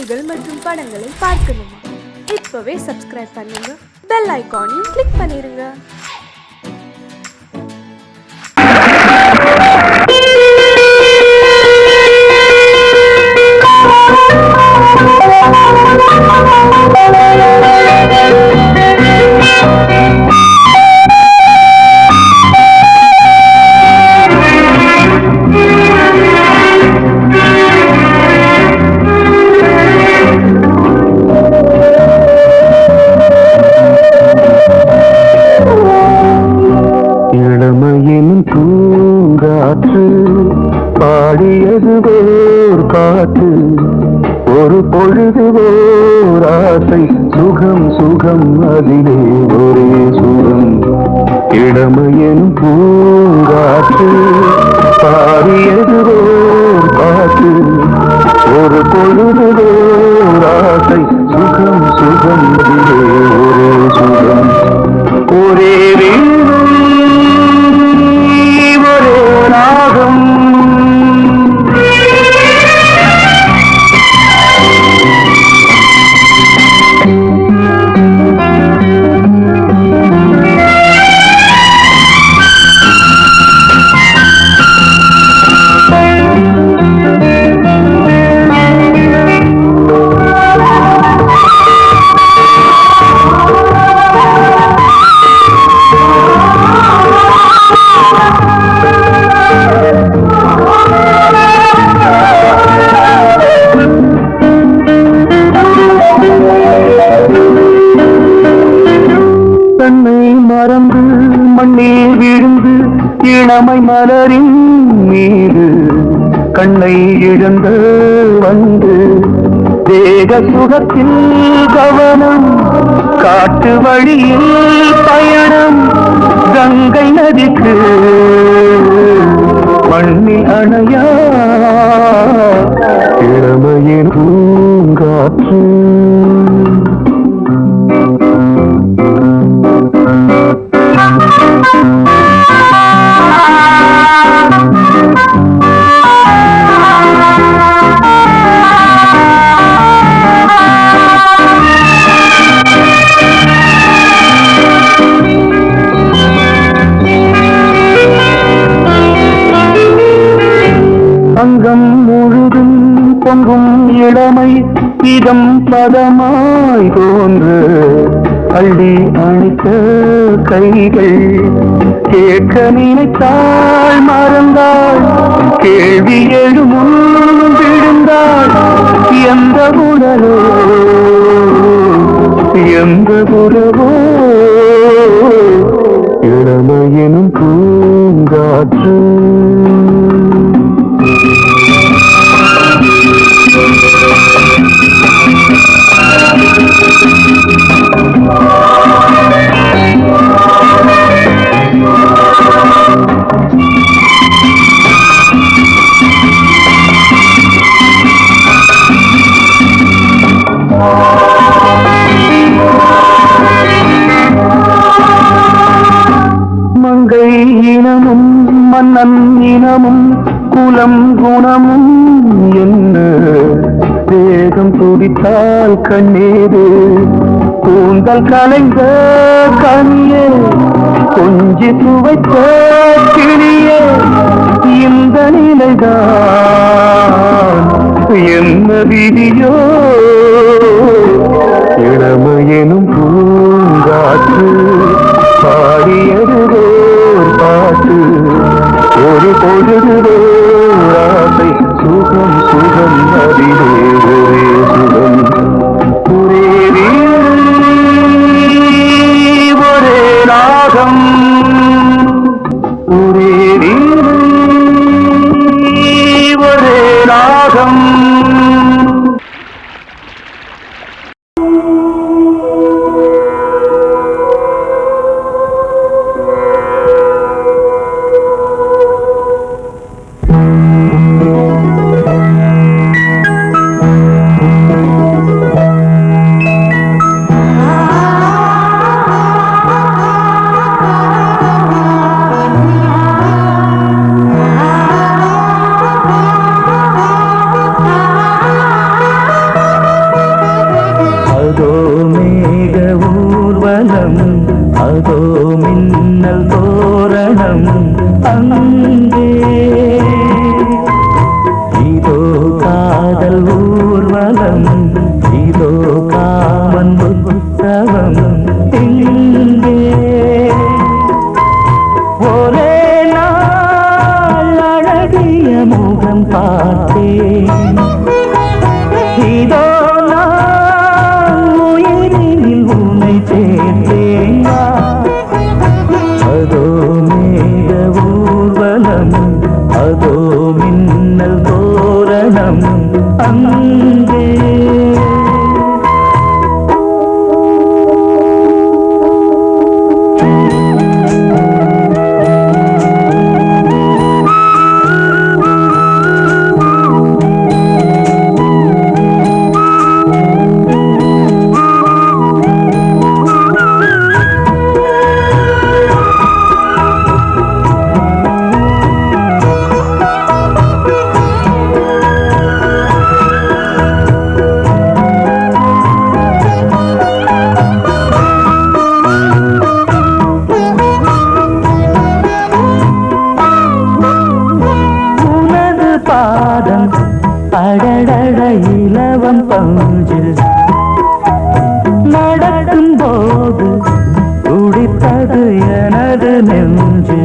பாடல்கள் மற்றும் படங்களை பார்க்கணுமா? இப்பவே சப்ஸ்கிரைப் பண்ணுங்க, பெல் ஐகானையும் கிளிக் பண்ணிருங்க. இளமையின் பூங்காற்று பாடியது ஓர் பாட்டு, ஒரு பொழுது ஓர் ஆசை, சுகம் சுகம் அதிலே ஒரே சுகம். இளமையின் பூங்காற்று பாடியது ஓர் பாட்டு, ஒரு பொழுது ஓர் ஆசை, சுகம் சுகம் அதிலே ஒரே சுகம். ஒரே மறந்து மண்ணில் விழுந்து இளமை மலரின் மீது கண்ணை இழந்து வந்து தேக சுகத்தில் கவனம், காட்டு வழியில் பயணம், கங்கை நதிக்கு மண்ணில் அணையா இளமையின் பூங்காற்று. அங்கம் முழுதும் பொங்கும் இளமை இதம் பதமாய் தோன்று, அள்ளி அணைத்த கைகள் கேட்க நினைத்தாள் மறந்தாள், கேள்வி எழுமுன் விழுந்தாள். எந்த உடலோ எந்த உறவோ இளமையெனும் பூங்காற்று. மங்கை இனமும் மன்னன் இனமும் குலம் குணமும் என்ன, வேகம் துடித்தால் கண்ணீரு கூந்தல் கலைந்த கனியே, கொஞ்சி சுவைத்த கிளியே, இந்த நிலைதான் என்ன விதியோ. இளமையெனும் பூங்காற்று பாடியது ஓர் பாட்டு, ஒரு பொழுது ஆசை, சுகம் சுகம் அதிலே ஒரே சுகம். ஒரே ஒரே ராகம், ஒரே ஒரே ராகம். அதோ மின்னல் தோரணம் அங்கே இதோ காதல் ஊர்வலம் இதோ காமன் உற்சவம் இங்கே ஒரே நாள் அழகிய முகம் பார்த்தேன் இதோ நான் உயிரினில் உன்னை சேர்த்தேன் அதோ மேக ஊர்வலம் அதோ மின்னல் தோரணம் அங்கே அடடட இலவம் பஞ்சில் நடக்கும் போது துடித்தது எனது நெஞ்சு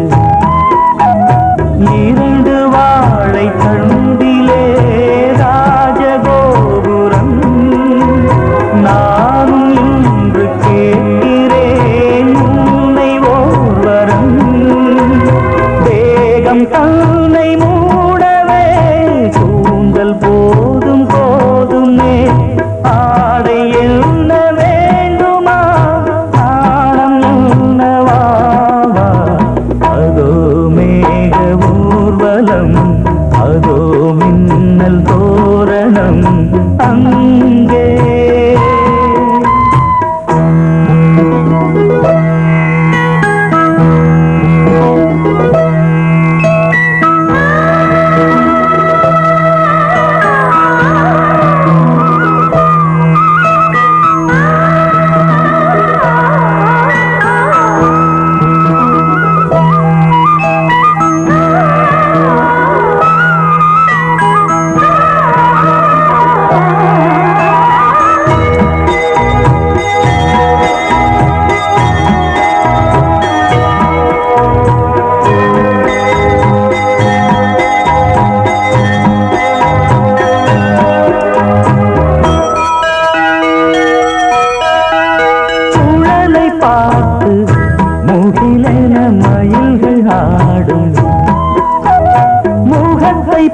இரண்டு வாழை தண்டிலே ராஜகோபுரம் நானும் இன்று கேட்கிறேன் உன்னை ஓர்வரம் தேகம் தன்னை மூடவே கூந்தல் போதும் போதுமே ஆடை என்ன வேண்டுமா ஆடம் என்னவாவா அதோ மேக ஊர்வலம் அதோ மின்னல் தோரணம் அங்கே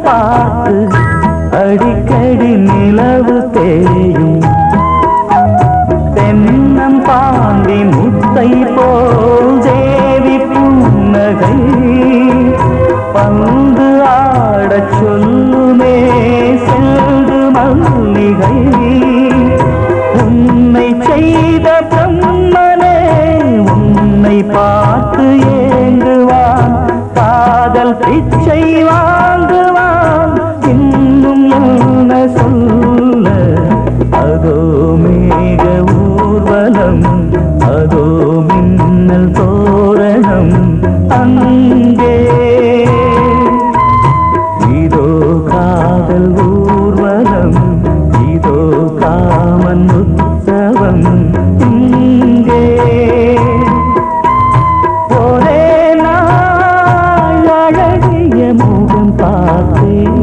பார்த்து அடிக்கடி நிலவு தேயும் தென்னம் பாண்டி முத்தை போல் தேவி புன்னகை பந்து ஆடச் சொல்லுமே செல்து மல்லிகை உன்னை செய்த பிரம்மனே உன்னை பார்த்து ஏங்குவான் காதல் பிச்சை வாங்குவான் இன்னும் என்ன சொல்ல அதோ மேக ஊர்வலம் அதோ மின்னல் தோரணம் அங்கே இதோ காதல் ஊர்வலம் இதோ காமன் உற்சவம் இங்கே ஒரே நாள் அழகிய முகம் பார்த்தேன்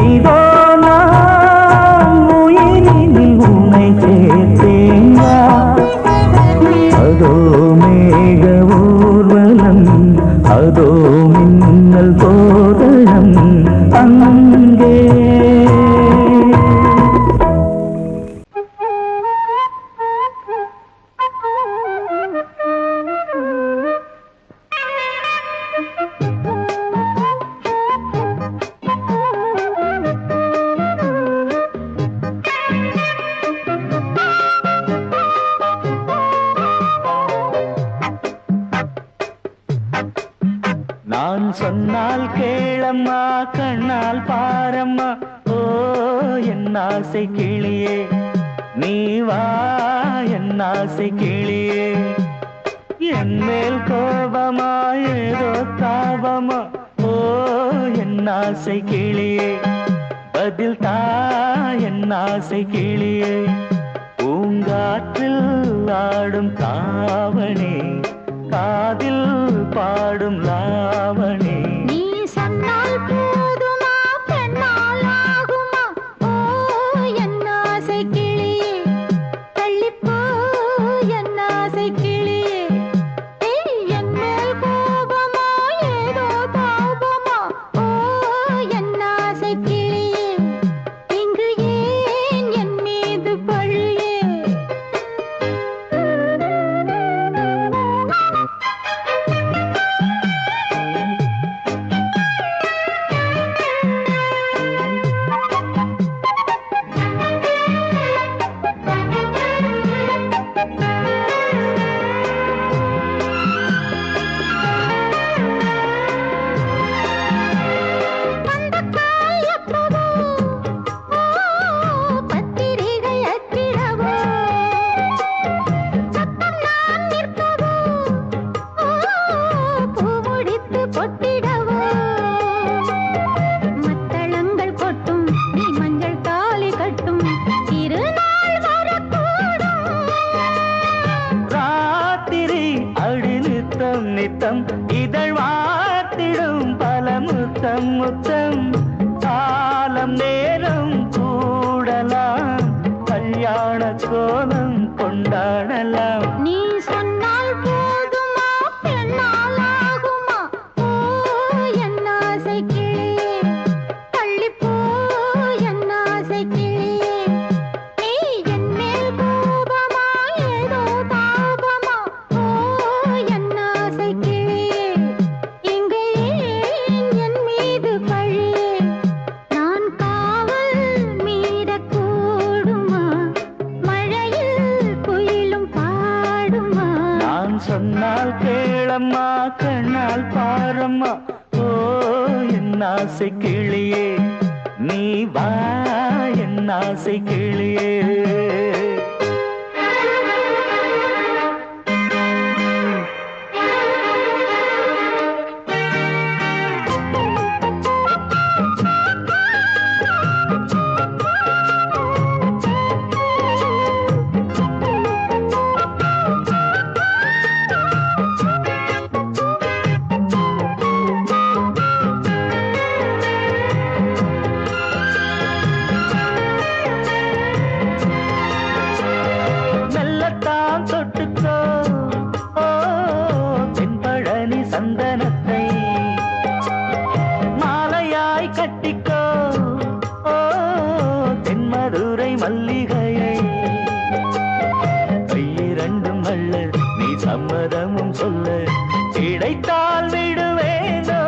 இதோ நான் உயிரினில் உன்னை சேர்த்தேன் அதோ மேக ஊர்வலம் அதோ மின்னல் தோரணம் அங்கே நான் சொன்னால் கேளம்மா கண்ணால் பாரம்மா ஓ என் ஆசை கிளியே நீ வா என் ஆசை கிளியே. என் மேல் கோபமா ஏதோ தாபமா, ஓ என் ஆசை கிளியே. பதில் தா என் ஆசை கிளியே. பூங்காற்றில் ஆடும் தாவணி, காதில் பாடும் லாவணி. நீ சொன்னால் போதுமா பெண்ணால் ஆகுமா, ஓ என் ஆசை கிளியே. தள்ளிப்போ என் ஆசை கிளியே. என் மேல் கோபமா ஏதோ தாபமா, ஓ என் ஆசை கிளியே. இங்கு ஏன் என் மீது பழியே. பந்தக்கால் எப்பவோ, ஓ பத்திரிகை அச்சிடவோ. சத்தம் நான் நிற்கவோ, ஓ பூ முடித்து பொட்டிடவோ. மத்தளங்கள் கொட்டும் நீ மஞ்சள் தாலி கட்டும் திருநாள் வரக்கூடும். ராத்திரி அடி நித்தம் நித்தம் இதழ் வாத்திடும் பல முத்தம் முத்தம். காலம் நேரம் கூடலாம், கல்யாண கோலம் கொண்டாடலாம். நீ சொன்னால் போதுமா பெண்ணால் ஆகுமா, ஓ என் ஆசை கிளியே. தள்ளிப்போ என் ஆசை கிளியே. நீ என் மேல் கோபமா ஏதோ தாபமா, ஓ என் ஆசை கிளியே. இங்கு ஏன் என் மீது பழியே. நான் காவல் மீறக்கூடுமா, மழையில் குயிலும் பாடுமா. நான் சொன்னால் கேளம்மா, கண்ணால் பாரம்மா, ஓ என் ஆசை கிளியே. நீ வா என் ஆசை கிளியே. மெல்லத்தான் தொட்டுக்கோ, ஓ தென்பழனி சந்தனத்தை. மாலையாய் கட்டிக்கோ, ஓ தென்மதுரை மல்லிகையை. கையிரண்டும் அள்ள நீ சம்மதமும் சொல்ல, கிடைத்தால் விடுவேனோ.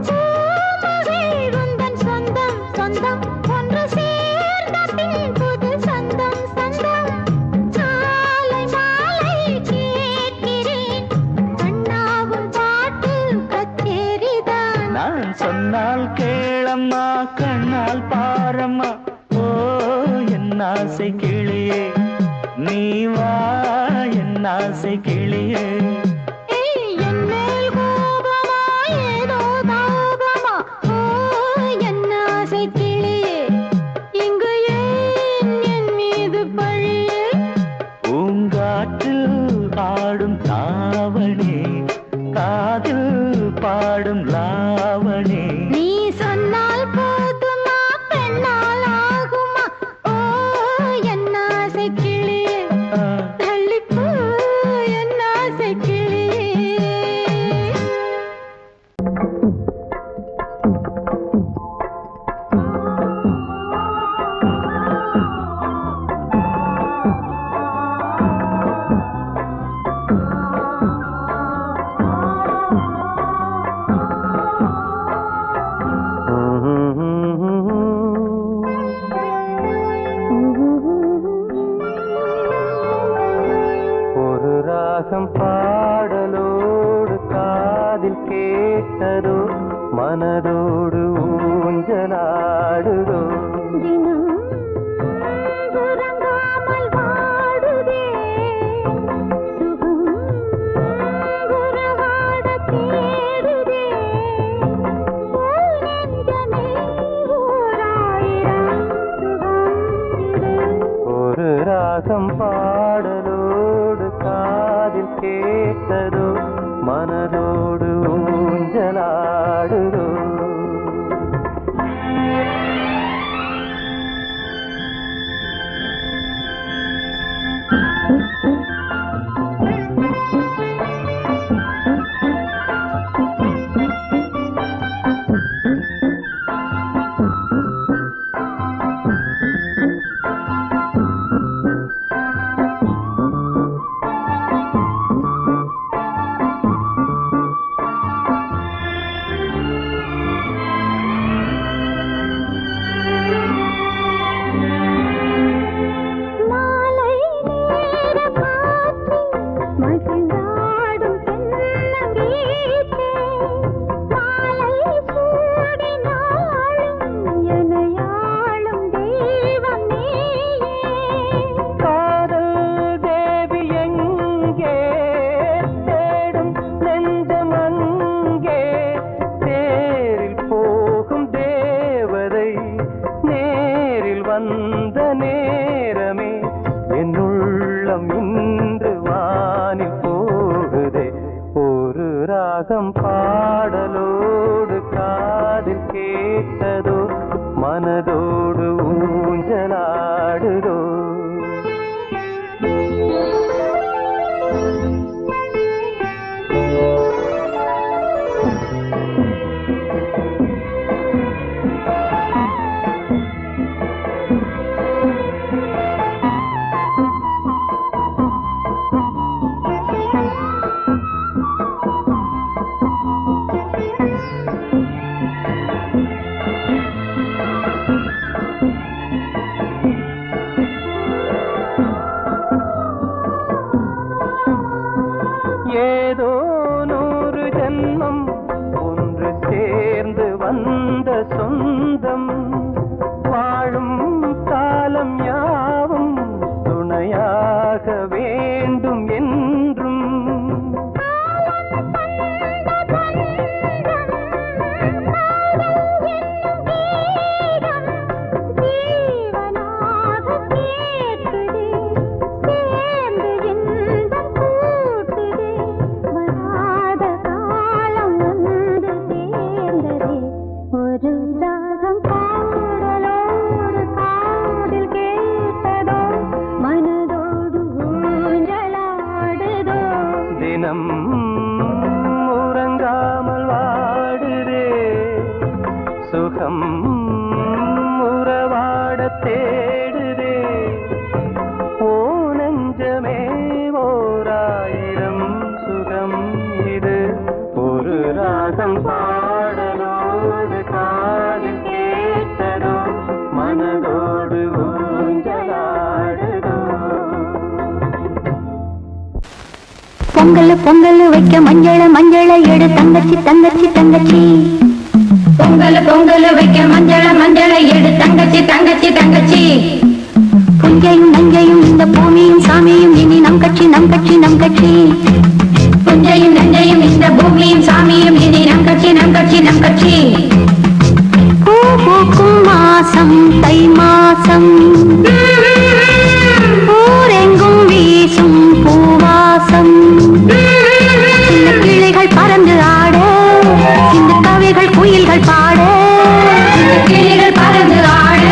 பூமகள் உந்தன் சொந்தம் சொந்தம், ஒன்று சேர்ந்த பின் புது சொந்தம் சொந்தம். காலை மாலை கேட்கிறேன், கண்ணாவும் பாட்டு கச்சேரிதான். நான் சொன்னால் கேளம்மா, கண்ணால் பாரம்மா, ஓ என் ஆசை கிளியே. நீ வா என் ஆசை கிளியே. என் மேல் கோபமா ஏதோ தாபமா, ஓ என் ஆசை கிளியே. இங்கு ஏன் என் மீது பழியே. பூங்காற்றில் ஆடும் தாவணி, காதில் பாடும் லாவணி. நீ சொன்னால் போதுமா பெண்ணால் ஆகுமா, ஓ என் ஆசை கிளியே. தள்ளிப்போ என் ஆசை கிளியே. ஒரு ராகம் பாடலோடு காதில் கேட்டதோ, மனதோடு ஊஞ்சலாடுதோ. தினம் ராகம் பாடலோடு காதில் கேட்டதோ மனதோடு ஊஞ்சலாடுதோ வந்த நேரமே என்னுள்ளம் இன்று வானில் போகுதே ஒரு ராகம் பாடலோடு காதில் கேட்டதோ மனதோடு ஊஞ்சலாடுதோ ஏதோ 100 ஜென்மம் ஒன்று சேர்ந்து வந்த சொந்தம் வாழும் காலம் யாவும் துணையாக வேண்டும் என்றும் தினம் உறங்காமல் வாடுதே சுகம் உறவாட தேடுதே ஓ நெஞ்சமே ஓராயிரம் சுகம் இது ஒரு ராகம் பாடலோடு காதில் கேட்டதோ மனதோடு ஊஞ்சலாடுதோ பொங்கல் பொங்கல் வைக்க மஞ்சள மஞ்சள எடு தங்கச்சி தங்கச்சி தங்கச்சி பொங்கல் பொங்கல் வைக்க மஞ்சள மஞ்சள எடு தங்கச்சி தங்கச்சி தங்கச்சி புஞ்சையும் நஞ்சையும் இந்த பூமியும் சாமியும் இனி நம் கட்சி நம் கட்சி நம் கட்சி புஞ்சையும் நஞ்சையும் இந்த பூமியும் சாமியும் இனி நம் கட்சி நம் கட்சி நம் கட்சி பூ பூக்கும் மாசம் தை மாசம் ஊரெங்கும் வீசும் பூவாசம் சின்ன கிளிகள் பறந்து ஆட சின்ன கவிகள் குயில்கள் பாட கிளிகள் பறந்து ஆட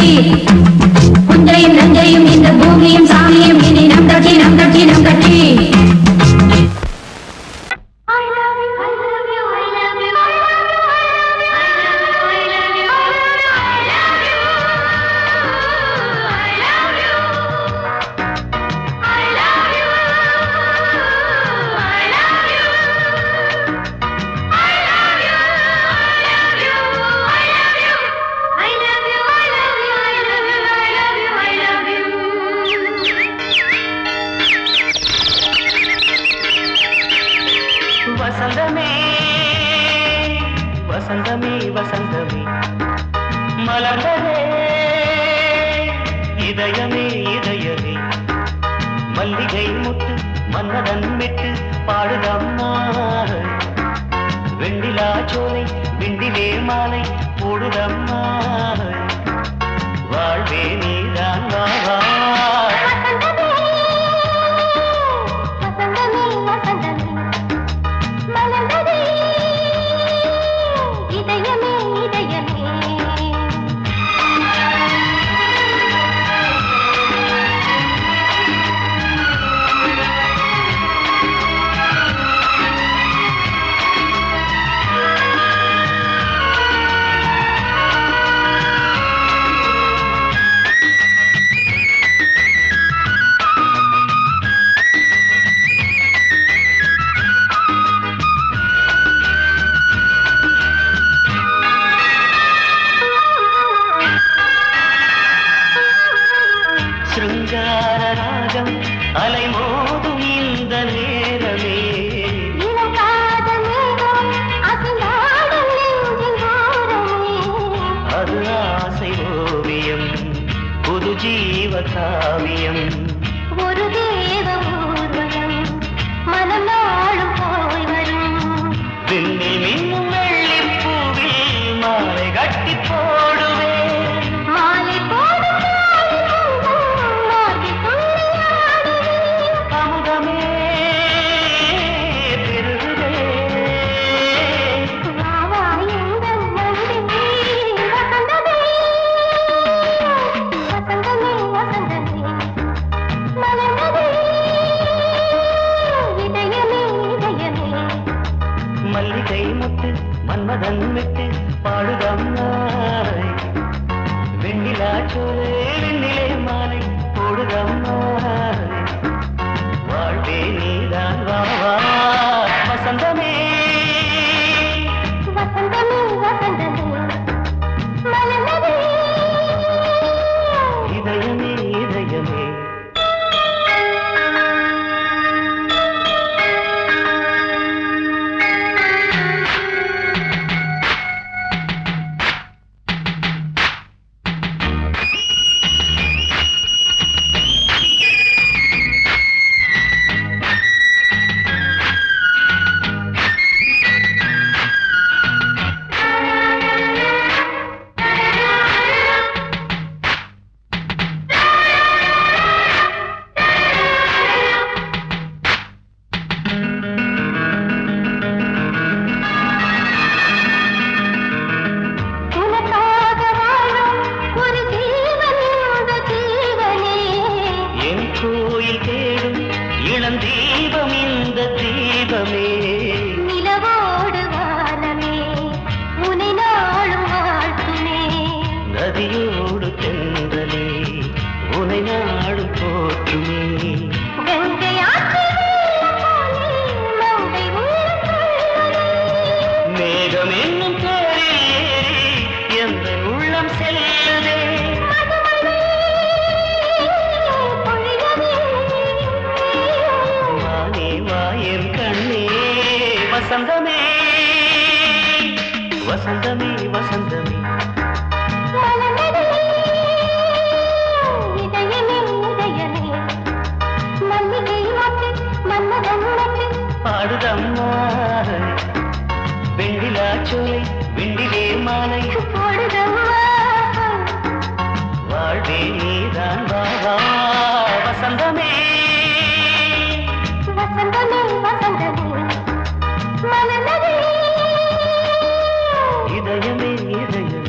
கட்சி புஞ்சையும் நஞ்சையும் இந்த பூமியும் சாமியும் இனி நம் கட்சி நம் கட்சி நம் கட்சி வசந்தமே வசந்தமே வசந்தமே மலர்ந்ததே இதயமே இதயமே மல்லிகை முத்து மன்னதன் விட்டு பாடுதம்மா வெண்ணிலா சோலை விண்டிலே மாலை போடுதம்மா வாழ்வே நீதான் வா சிருங்கார ராகம் அலைமோதும் இந்த நேரமே அது ஆசை ஓவியம் புது ஜீவ காவியம் ஒரு தேவ ஊர்வலம் மனம் நாளும் போய் வரும் விண்ணில் மின்னும் வெள்ளிப் பூவில் மாலை கட்டி போடுவேன் மாலை போடும் அமுதமே பெருகுதே மல்லிகை முத்து மன்மதன் விட்டு பாடுதம்மா வெண்ணிலா சோலை வெண்ணிலே மாலை போடுதம்மா வாழ்வே நீதான் வா வசந்தமே இதயமே இதயமே இளம் தீபம் இந்த தீபமே நிலவோடு வானமே உனை நாளும் வாழ்த்துமே நதியோடு தென்றலே உனை நாடும் போற்றுமே கங்கை ஆற்றில் மங்கை மேகம் என்னும் பேரில் ஏறி எந்த உள்ளம் செல்லுதே வாயன் கண்ணே வசந்தமே வசந்தமே வசந்தமே பாடுதம்மா வெண்ணிலா சோலை வெண்டிலே மாலை வாழ்வே நீதான் வா வசந்தமே இதயமே இதயமே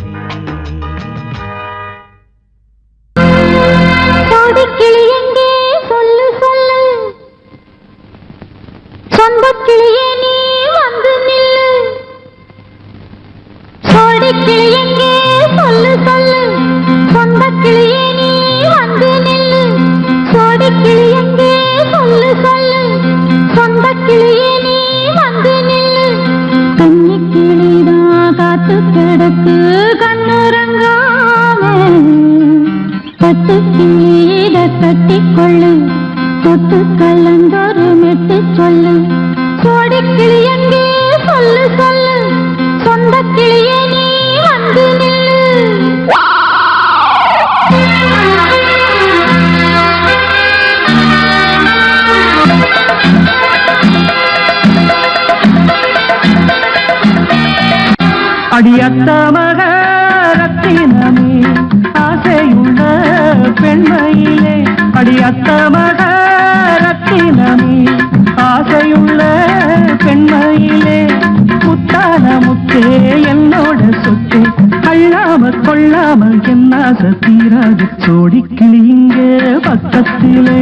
பட்டு கிளியிட கட்டிக்கொள்ளு தொட்டு கலந்தொரு மெட்டு சொல்லு சோடி கிளி எங்கே சொல்லு சொல்லு சொந்த கிளியே நீ வந்து நில்லு அடியத்த மகரத்தினமே ஆசையுள்ள பெண்மையிலே அடியத்த மகரத்தினமே ஆசையுள்ள பெண்மையிலே முத்தான முத்தே என்னோட சொத்து அள்ளாம கொள்ளாம என்ன தீராது சோடி கிளி இங்க பக்கத்திலே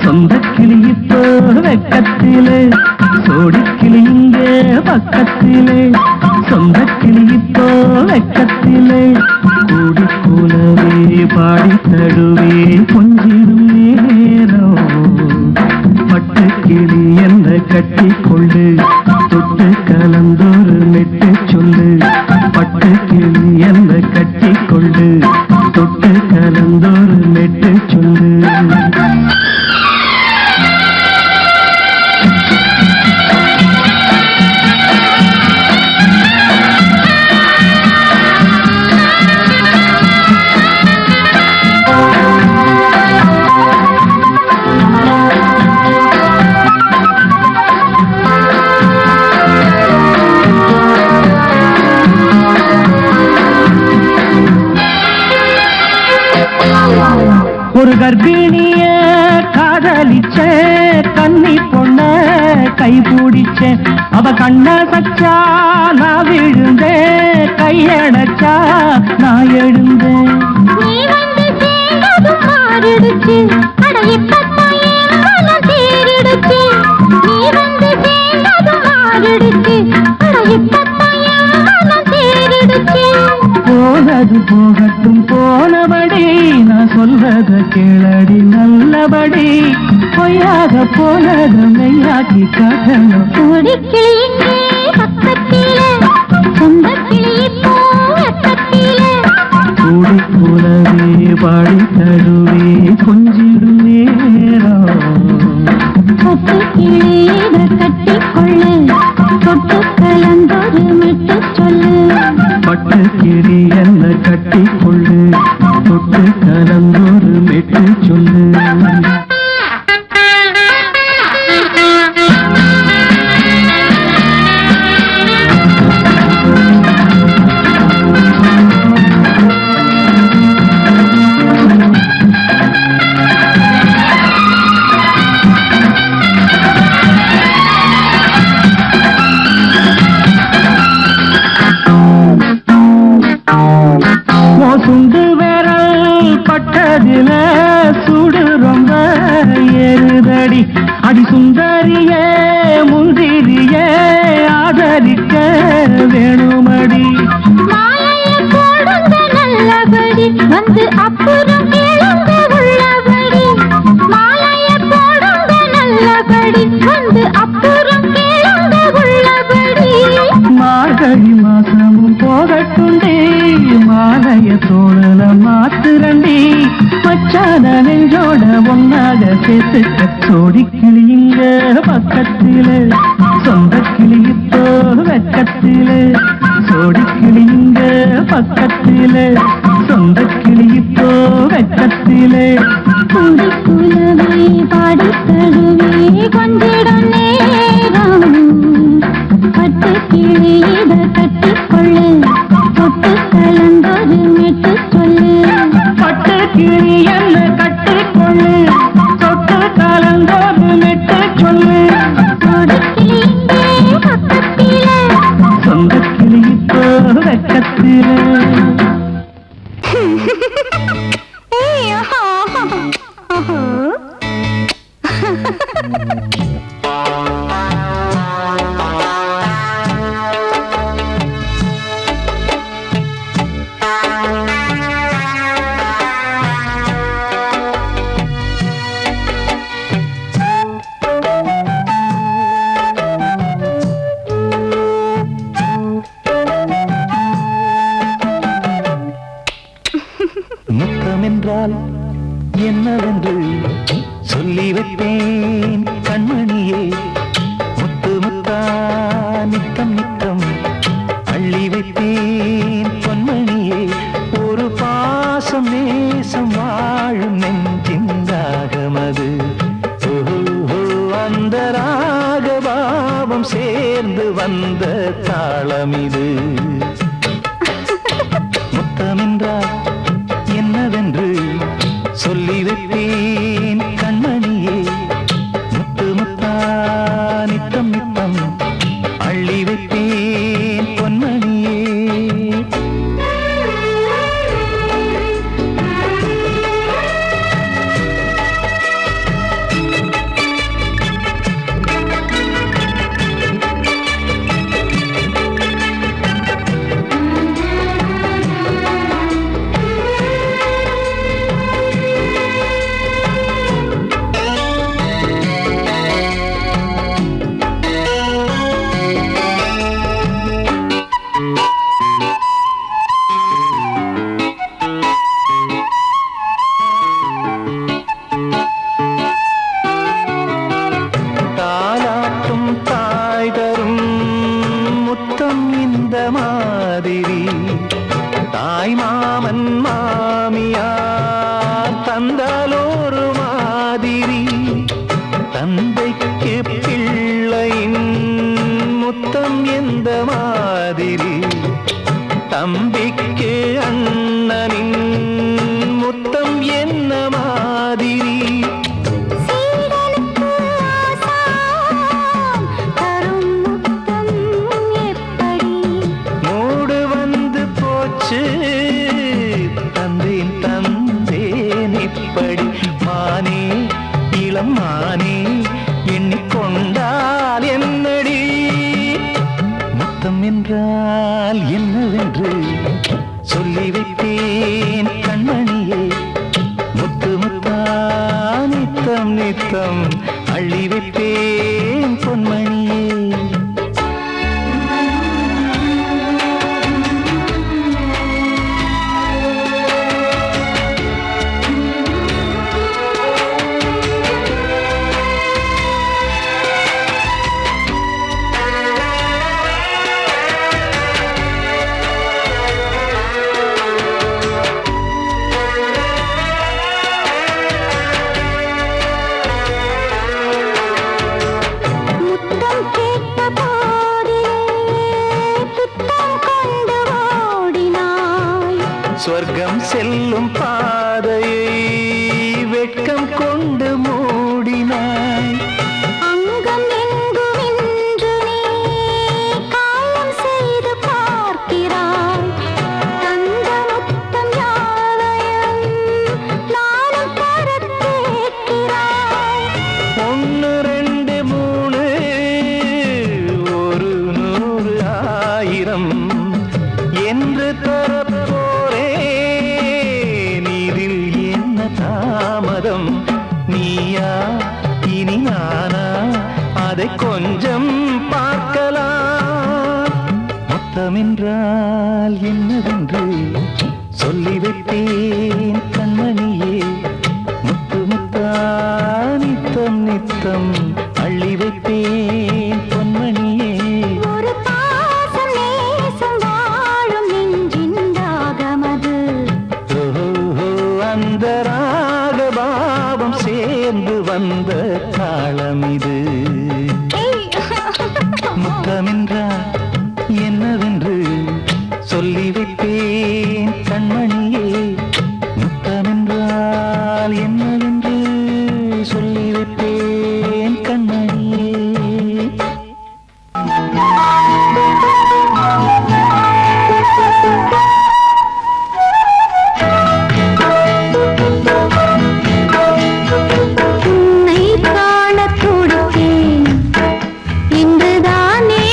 சொந்த கிளி இப்போ வெக்கத்திலே சோடி கிளி இங்க பக்கத்திலே சொந்த கிளி இப்போ வெக்கத்திலே கூடி கூலவே பாடி தடுவே கொஞ்சிடும் நேரம் பட்டு கிளி என்ன கட்டி கொண்டு தொட்டு கலந்தொரு மெட்டு சொல்லு பட்டு கிளி என்ன கட்டி கொண்டு தொட்டு கலந்தொரு மெட்டு சொல்லு ஒரு கர்ப்பிணிய காதலிச்ச கன்னி பொண்ண கைபிடிச்ச அவ கண்ண சச்சா நான் விழுந்தேன் கையடைச்சா நான் எழுந்தேன் நீ வந்து சேர்ந்ததும் மாறிடுச்சு அட இப்பத்தான் என் மனம் தேறிடுச்சு நீ வந்து சேர்ந்ததும் மாறிடுச்சு அட இப்பத்தான் என் மனம் தேறிடுச்சு போனது போகட்டும் போனபடி நான் சொல்றத கேளடி நல்லபடி பொய்யாக போனது மெய்யாக்கி காட்டணும் சோடி கிளி இங்கே பக்கத்திலே சொந்த கிளி இப்போ வெக்கத்திலே கூடி கூலவே பாடி தடுவே கொஞ்சிடும் நேரம் பட்டு கிளியிட கட்டிக்கொள்ளு தொட்டு கலந்தொரு மெட்டு சொல்லு பட்டு கிளி என்ன கட்டி கொள்ளு தொட்டு கலந்தொரு மெட்டு சொல்லு சுண்டு விரல் பட்டதில சுடு ரொம்ப ஏறுதடி அடி சுந்தரியே முந்திரியே ஆதரிக்க வேணுமடி மாலைய போடுங்க நல்லபடி வந்து அப்புறம் கேளுங்க உள்ளபடி மாலைய போடுங்க நல்லபடி வந்து அப்புறம் கேளுங்க உள்ளபடி மார்கழி மாசமும் போகட்டுண்டி மாலைய தோழல மாத்துரண்டி மச்சான நெஞ்சோட ஒன்னாக சேர்த்துக்க சோடி கிளி இங்க பக்கத்திலே சொந்த கிளி இப்போ வெக்கத்திலே சோடி கிளி இங்க பக்கத்திலே சொந்த கிளி இப்போ வெக்கத்திலே கூடி குலவே பாடி தழுவே கொஞ்சிடம் நேரம் பட்டு கிளியிட கட்டிக்கொள்ளு தொட்டு கலந்தொரு மெட்டு சொல்லு பட்டு கிளி என்ன கட்டிக்கொள்ளு தொட்டு கலந்தொரு மெட்டு சொல்லு சோடி கிளி இங்கே பக்கத்திலே சொந்த கிளி இப்போ வெக்கத்திலே முத்தமென்றால் என்னவென்று சொல்லி வைப்பேன் கண்மணியே. முத்து முத்தா நித்தம் நித்தம் அள்ளி வைப்பேன் பொன்மணியே. ஒரு பாசம் நேசம் வாழும் நெஞ்சின் ராகமது. அந்த ராகபாவம் சேர்ந்து வந்த தாளமிது. முத்தமென்றால் என்னவென்று சொல்லி வைப்பேன் கண்மணியே. முத்து முத்தா நித்தம் நித்தம் அள்ளி வைப்பேன் பொன்மணியே. தாய் மாமன் மாமியார் தந்தாலோரு மாதிரி. தந்தைக்கு பிள்ளையின் முத்தம் எந்த மாதிரி. தம்பிக்கு அண்ணனின் முத்தம் என்ன மாதிரி. தந்தேன் தந்தேன் இப்படி மானே இளம் மானே எண்ணிக்கொண்டால் என்னடி. முத்தம் என்றால் என்னவென்று சொல்லி வைப்பேன் கண்மணியே. முத்து முத்தா நித்தம் நித்தம் அள்ளி வைப்பேன் பொன்மணியே. சொர்க்கம் செல்லும் பாதையை வெட்கம் கொண்டு மூடினாய். அங்கம் எங்குமென்று நீ காயம் செய்து பார்க்கிறாய். தந்த முத்தம் யாவையும் நானும் தரக் கேட்கிறாய். 1 2 3 ஒரு 100 1000 என்று தரப்போரே. நீரில் என்ன தாமதம்? நீயா இனி நானா? அதை கொஞ்சம் பார்க்கலாம். முத்தமென்றால் என்னவென்று சொல்லி வைப்பேன் கண்மணியே. முத்து முத்தா நித்தம் நித்தம் அள்ளி வைப்பேன் பொன்மணியே. ஒரு பாசம் நேசம் வாழும் நெஞ்சின் ராகமது. அந்த ராகபாவம் சேர்ந்து வந்த தாளமிது. முத்தமென்றால் என்னவென்று சொல்லி வைப்பேன் கண்மணியே. முத்தமென்றால் என்னவென்று சொல்லி வைப்பேன் கண்மணியே. உன்னை காண துடித்தேன், இன்றுதானே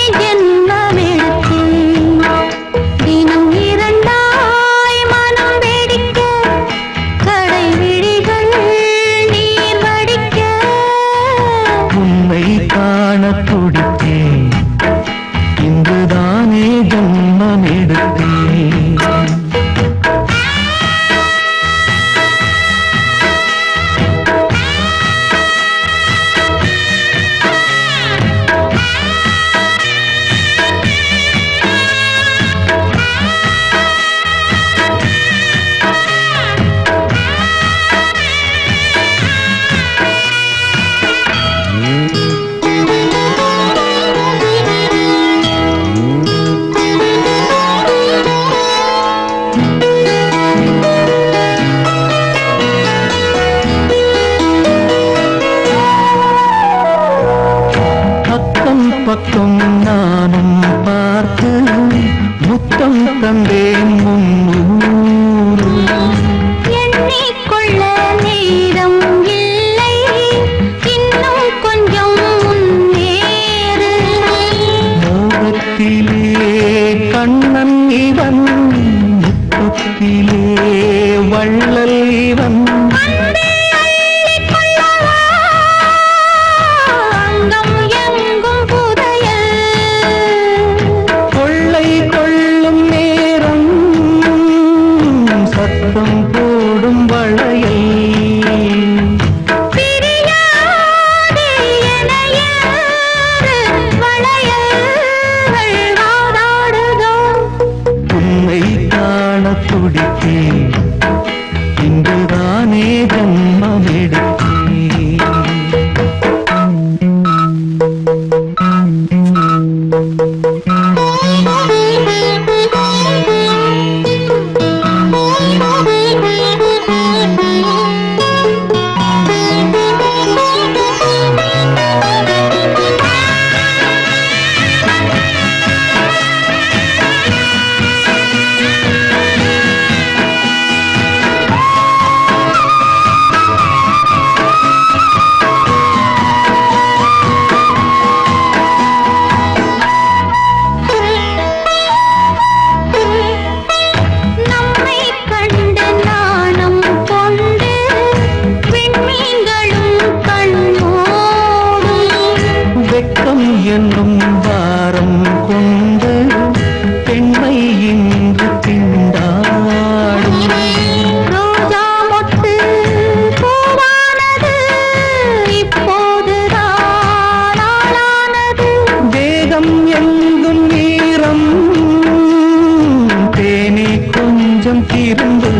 நானே ஜன்மம் எடுத்தேன். என்னும் வாரம் கொண்டு பெண்மை இன்று திண்டாடும். ரோஜா மொட்டு பூவானது இப்போதுதான் ஆளானது. வேகம் எங்கும் நீரம் தேனி கொஞ்சம் திரும்பு.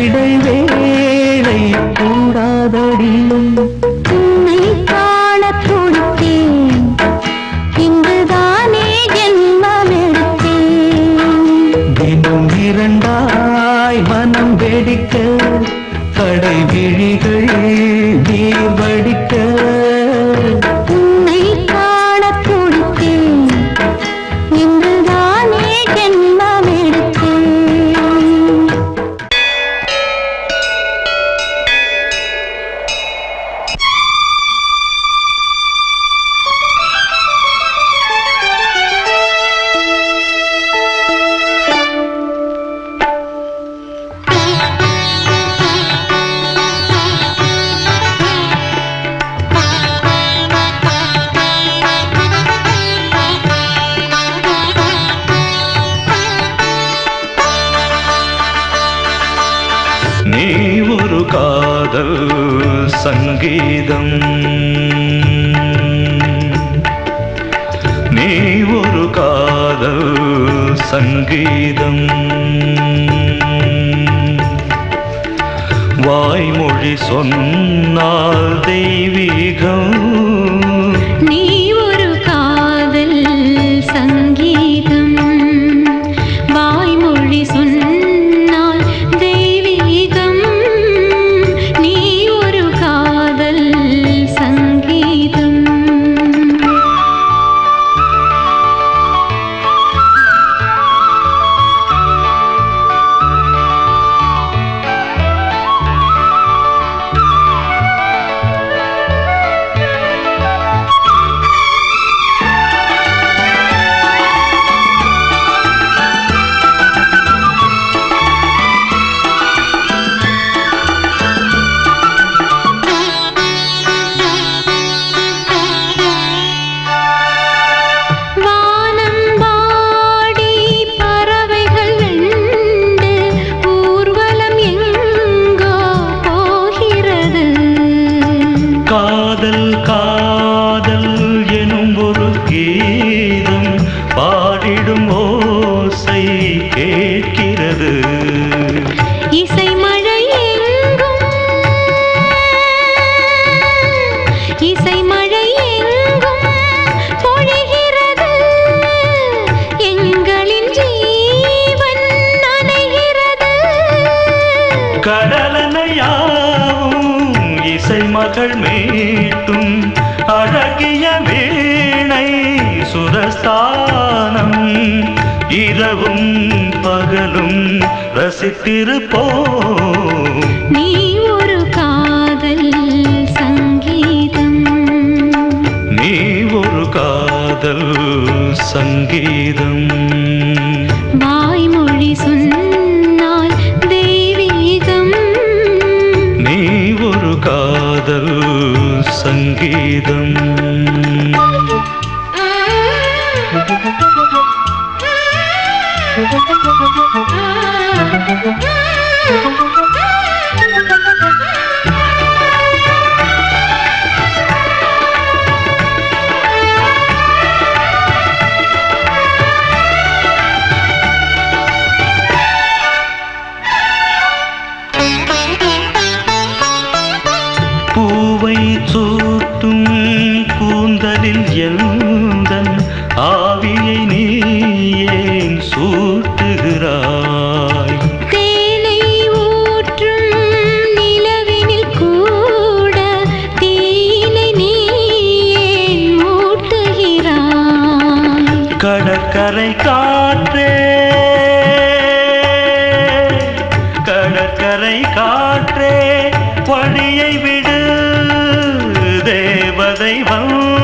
இடைவேளை கூடாதடி. உன்னை காண துடித்தேன், இங்குதானே ஜென்மம் எடுத்தேன். தினம் இரண்டாய் மனம் வெடிக்க, கடை விழிகள் நீர் வடிக்க. உன்னை காண துடித்தேன், இங்குதானே ஜென்மம் எடுத்தேன். நீ ஒரு காதல் சங்கீதம், நீ ஒரு காதல் சங்கீதம். வாய்மொழி சொன்னால் தெய்வீகம். நீ ஒரு காதல் சங்கீதம், வாய்மொழி சொன்னால் தெய்வீகம். நீ ஒரு காதல் சங்கீதம். காதல் காதல் எனும் ஒரு கீதம் பாடிடும் ஓசை கேட்கிறது. இசை மழை எங்கும், இசை மழை எங்கும் பொழிகிறது. எங்களின் ஜீவன் நனைகிறது. கடலனையாவும் இசை மகள் மீட்டும் அழகிய வீணை சுரஸ்தானம். இரவும் பகலும் ரசித்திருப்போம். நீ ஒரு காதல் சங்கீதம், நீ ஒரு காதல் சங்கீதம். வாய்மொழி சொன்னால் தெய்வீகம். நீ ஒரு காதல் சங்கீதம். வழியை விடு தேவதை வந்தாள்